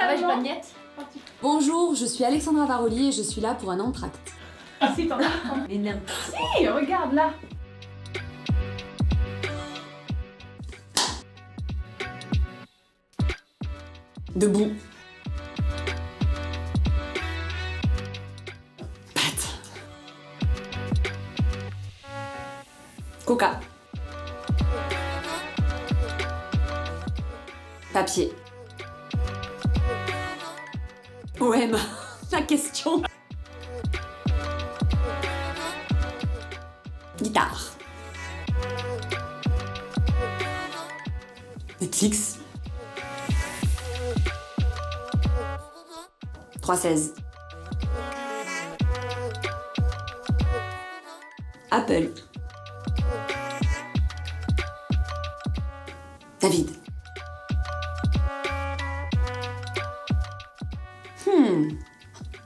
Ça va, j'ai pas de miettes. Bonjour, je suis Alexandra Varoli et je suis là pour un entracte. Ah si, t'en as. Mais non. Si, regarde là. Debout. Pâte. Coca. Papier. OM, la question. Guitare. Netflix. 316. Apple. David.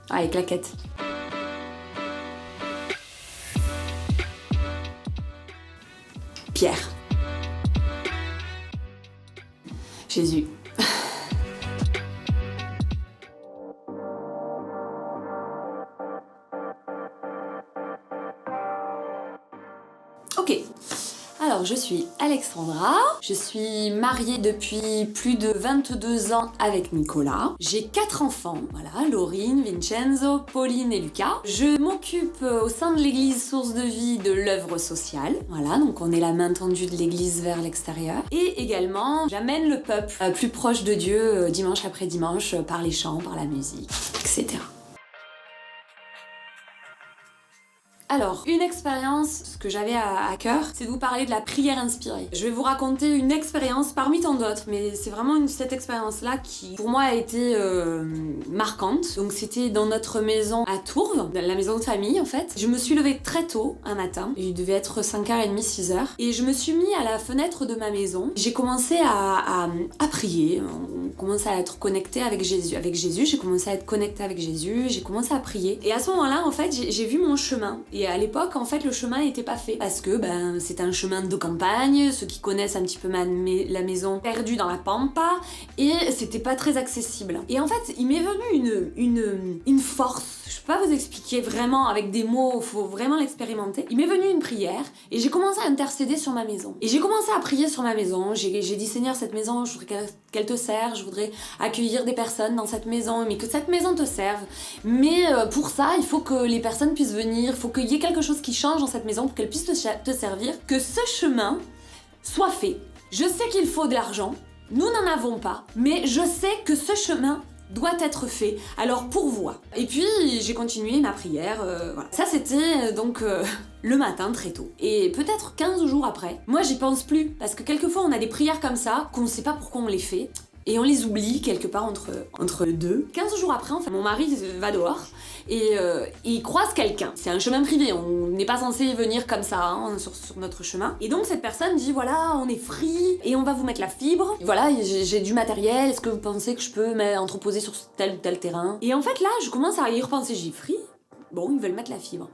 Allez, claquette. Pierre. Jésus. Ok. Alors, je suis Alexandra, je suis mariée depuis plus de 22 ans avec Nicolas. J'ai 4 enfants, voilà, Laurine, Vincenzo, Pauline et Lucas. Je m'occupe au sein de l'église Source de Vie de l'œuvre sociale, voilà, donc on est la main tendue de l'église vers l'extérieur. Et également, j'amène le peuple plus proche de Dieu dimanche après dimanche par les chants, par la musique, etc. Alors, une expérience, ce que j'avais à cœur, c'est de vous parler de la prière inspirée. Je vais vous raconter une expérience parmi tant d'autres, mais c'est vraiment cette expérience-là qui, pour moi, a été marquante. Donc c'était dans notre maison à Tourves, la maison de famille en fait. Je me suis levée très tôt un matin, il devait être 5h30, 6h, et je me suis mis à la fenêtre de ma maison. J'ai commencé à prier, on commençait à être connecté avec Jésus. J'ai commencé à être connecté avec Jésus, j'ai commencé à prier. Et à ce moment-là, en fait, j'ai vu mon chemin. Et à l'époque, en fait, le chemin n'était pas fait parce que c'était un chemin de campagne, ceux qui connaissent un petit peu la maison, perdue dans la pampa, et c'était pas très accessible. Et en fait, il m'est venu une force, je peux pas vous expliquer vraiment avec des mots, faut vraiment l'expérimenter. Il m'est venu une prière et j'ai commencé à intercéder sur ma maison. Et j'ai commencé à prier sur ma maison, j'ai dit Seigneur, cette maison, je voudrais qu'elle te serve, je voudrais accueillir des personnes dans cette maison, mais que cette maison te serve. Mais pour ça, il faut que les personnes puissent venir, il faut qu'il y ait quelque chose qui change dans cette maison pour qu'elle puisse te servir, que ce chemin soit fait. Je sais qu'il faut de l'argent, nous n'en avons pas, mais je sais que ce chemin doit être fait, alors pourvois. Et puis j'ai continué ma prière, voilà. Ça c'était donc le matin très tôt. Et peut-être 15 jours après, moi j'y pense plus, parce que quelquefois on a des prières comme ça, qu'on ne sait pas pourquoi on les fait, et on les oublie quelque part entre deux. 15 jours après, en fait, mon mari va dehors et il croise quelqu'un. C'est un chemin privé, on n'est pas censé venir comme ça hein, sur notre chemin. Et donc cette personne dit voilà, on est free et on va vous mettre la fibre. Et voilà, j'ai du matériel, est-ce que vous pensez que je peux entreposer sur tel ou tel terrain? Et en fait là, je commence à y repenser, j'ai free. Bon, ils veulent mettre la fibre.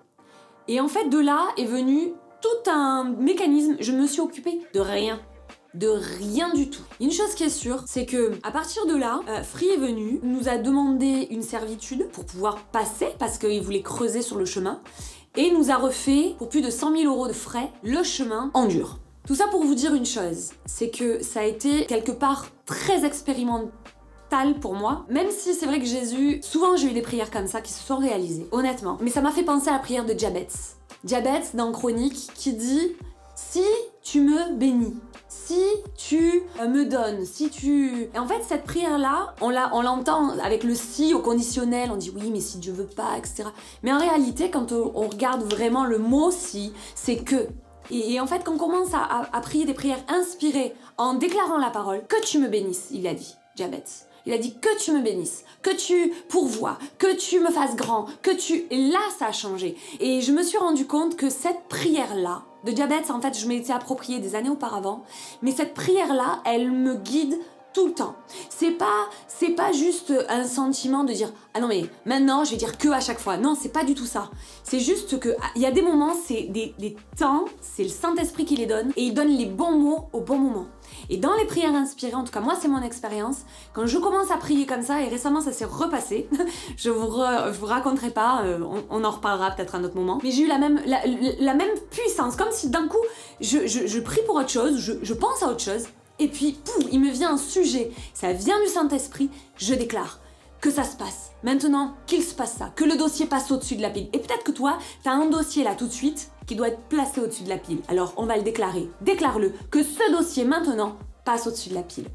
Et en fait de là est venu tout un mécanisme, je me suis occupée de rien. De rien du tout. Une chose qui est sûre, c'est que à partir de là, Free est venu, nous a demandé une servitude pour pouvoir passer, parce qu'il voulait creuser sur le chemin, et nous a refait, pour plus de 100 000 € de frais, le chemin en dur. Tout ça pour vous dire une chose, c'est que ça a été quelque part très expérimental pour moi, même si c'est vrai que Jésus, souvent j'ai eu des prières comme ça qui se sont réalisées, honnêtement. Mais ça m'a fait penser à la prière de Jabez. Jabez dans Chronique qui dit « Si tu me bénis ». Si tu me donnes, si tu... Et en fait, cette prière-là, on l'entend avec le si au conditionnel, on dit oui, mais si Dieu veut pas, etc. Mais en réalité, quand on regarde vraiment le mot si, c'est que. Et en fait, quand on commence à prier des prières inspirées en déclarant la parole, que tu me bénisses, il a dit, Jabez. Il a dit que tu me bénisses, que tu pourvoies, que tu me fasses grand, que tu... Et là, ça a changé. Et je me suis rendu compte que cette prière-là, de Jabez, en fait, je m'étais appropriée des années auparavant, mais cette prière-là, elle me guide tout le temps. C'est pas juste un sentiment de dire ah non mais maintenant je vais dire que à chaque fois. Non, c'est pas du tout ça. C'est juste que il y a des moments, c'est des temps, c'est le Saint-Esprit qui les donne et il donne les bons mots au bon moment. Et dans les prières inspirées, en tout cas moi c'est mon expérience, quand je commence à prier comme ça, et récemment ça s'est repassé, je vous raconterai pas, on en reparlera peut-être à un autre moment, mais j'ai eu la même puissance, comme si d'un coup je prie pour autre chose, je pense à autre chose, et puis pouf, il me vient un sujet, ça vient du Saint-Esprit, je déclare que ça se passe. Maintenant, qu'il se passe ça, que le dossier passe au-dessus de la pile. Et peut-être que toi, t'as un dossier là tout de suite qui doit être placé au-dessus de la pile. Alors on va le déclarer. Déclare-le, que ce dossier maintenant passe au-dessus de la pile.